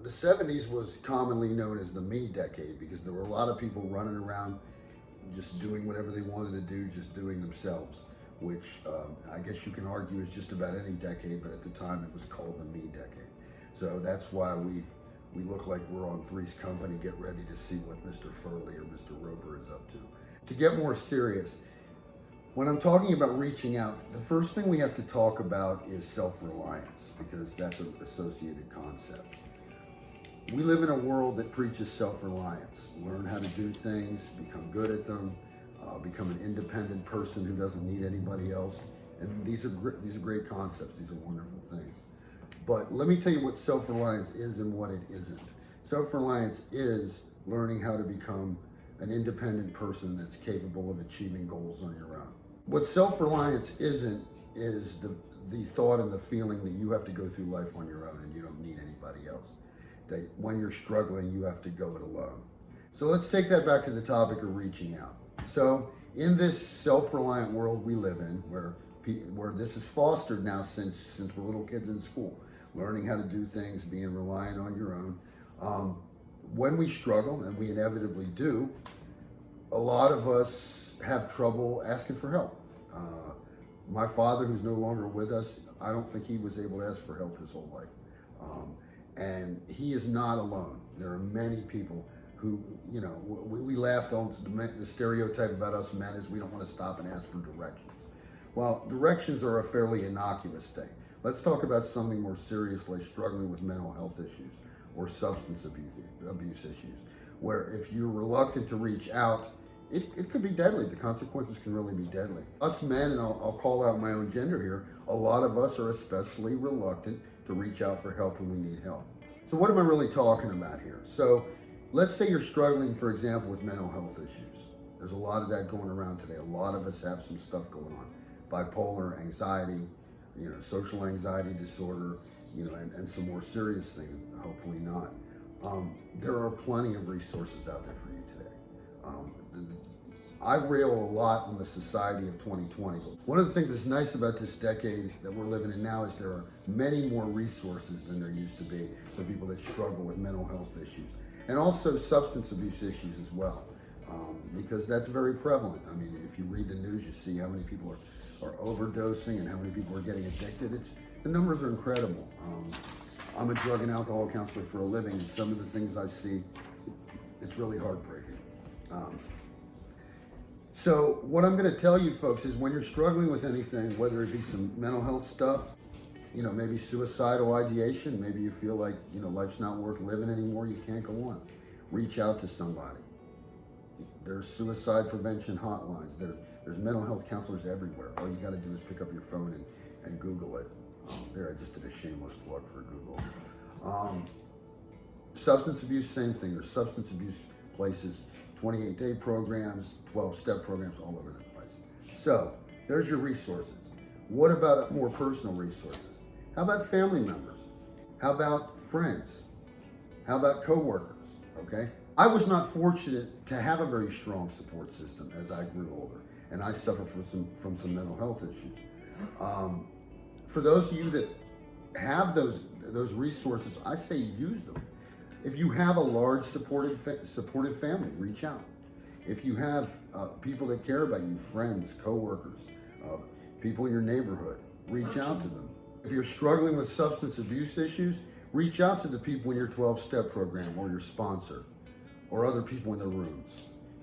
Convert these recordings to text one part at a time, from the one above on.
The 70s was commonly known as the me decade because there were a lot of people running around just doing whatever they wanted to do, just doing themselves, which I guess you can argue is just about any decade, but at the time it was called the me decade. So that's why we look like we're on Three's Company. Get ready to see what Mr. Furley or Mr. Roper is up to. To get more serious, when I'm talking about reaching out, the first thing we have to talk about is self-reliance because that's an associated concept. We live in a world that preaches self-reliance. Learn how to do things, become good at them, become an independent person who doesn't need anybody else. And these are great concepts. These are wonderful things. But let me tell you what self-reliance is and what it isn't. Self-reliance is learning how to become an independent person that's capable of achieving goals on your own. What self-reliance isn't is the thought and the feeling that you have to go through life on your own and you don't need anybody else. That when you're struggling, you have to go it alone. So let's take that back to the topic of reaching out. So in this self-reliant world we live in, where this is fostered now since we're little kids in school, learning how to do things, being reliant on your own. When we struggle, and we inevitably do, a lot of us have trouble asking for help. My father, who's no longer with us, I don't think he was able to ask for help his whole life. And he is not alone. There are many people who, we laughed on the stereotype about us men is we don't want to stop and ask for directions. Well, directions are a fairly innocuous thing. Let's talk about something more serious like struggling with mental health issues or substance abuse issues, where if you're reluctant to reach out, it could be deadly. The consequences can really be deadly. Us men, and I'll call out my own gender here, a lot of us are especially reluctant to reach out for help when we need help. So what am I really talking about here? So let's say you're struggling, for example, with mental health issues. There's a lot of that going around today. A lot of us have some stuff going on. Bipolar, anxiety, social anxiety disorder, and some more serious things, hopefully not. There are plenty of resources out there for you today. I rail a lot on the society of 2020. One of the things that's nice about this decade that we're living in now is there are many more resources than there used to be for people that struggle with mental health issues and also substance abuse issues as well, because that's very prevalent. I mean, if you read the news, you see how many people are overdosing and how many people are getting addicted. The numbers are incredible. I'm a drug and alcohol counselor for a living, and some of the things I see, it's really heartbreaking. So what I'm going to tell you folks is when you're struggling with anything, whether it be some mental health stuff, maybe suicidal ideation, maybe you feel like, life's not worth living anymore, you can't go on. Reach out to somebody. There's suicide prevention hotlines. There's mental health counselors everywhere. All you got to do is pick up your phone and Google it. There, I just did a shameless plug for Google. Substance abuse, same thing. There's substance abuse places, 28-day programs, 12-step programs all over the place. So there's your resources. What about more personal resources? How about family members? How about friends? How about coworkers? Okay. I was not fortunate to have a very strong support system as I grew older, and I suffered from some mental health issues. For those of you that have those resources, I say use them. If you have a large supportive family, reach out. If you have people that care about you, friends, coworkers, people in your neighborhood, reach out to them. If you're struggling with substance abuse issues, reach out to the people in your 12-step program or your sponsor or other people in the rooms.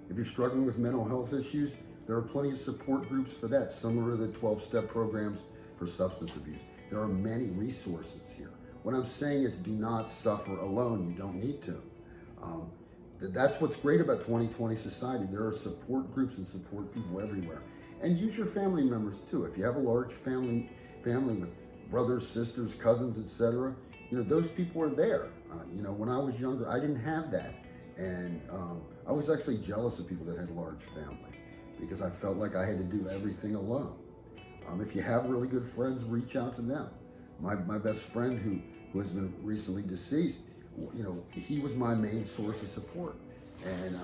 If you're struggling with mental health issues, there are plenty of support groups for that, similar to the 12-step programs for substance abuse. There are many resources here. What I'm saying is do not suffer alone. You don't need to. That's what's great about 2020 society. There are support groups and support people everywhere. And use your family members too. If you have a large family with brothers, sisters, cousins, etc., those people are there. When I was younger, I didn't have that. And I was actually jealous of people that had large families because I felt like I had to do everything alone. If you have really good friends, reach out to them. My best friend who has been recently deceased, he was my main source of support, and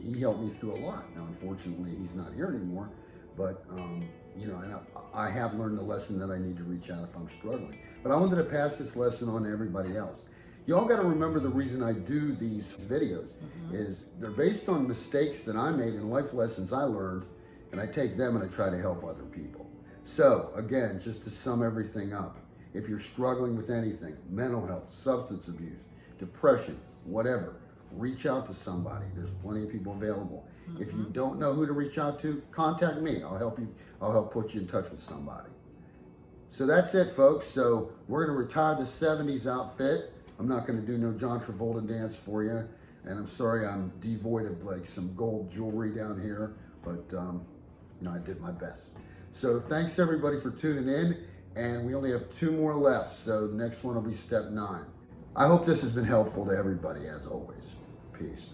he helped me through a lot. Now, unfortunately, he's not here anymore, but and I have learned the lesson that I need to reach out if I'm struggling. But I wanted to pass this lesson on to everybody else. Y'all got to remember the reason I do these videos is they're based on mistakes that I made and life lessons I learned, and I take them and I try to help other people. So again, just to sum everything up, if you're struggling with anything, mental health, substance abuse, depression, whatever, reach out to somebody. There's plenty of people available. If you don't know who to reach out to, contact me. I'll help you. I'll help put you in touch with somebody. So that's it, folks. So we're going to retire the 70s outfit. I'm not going to do no John Travolta dance for you. And I'm sorry I'm devoid of like some gold jewelry down here, but I did my best. So thanks everybody for tuning in, and we only have 2 more left, so the next one will be step 9. I hope this has been helpful to everybody as always. Peace.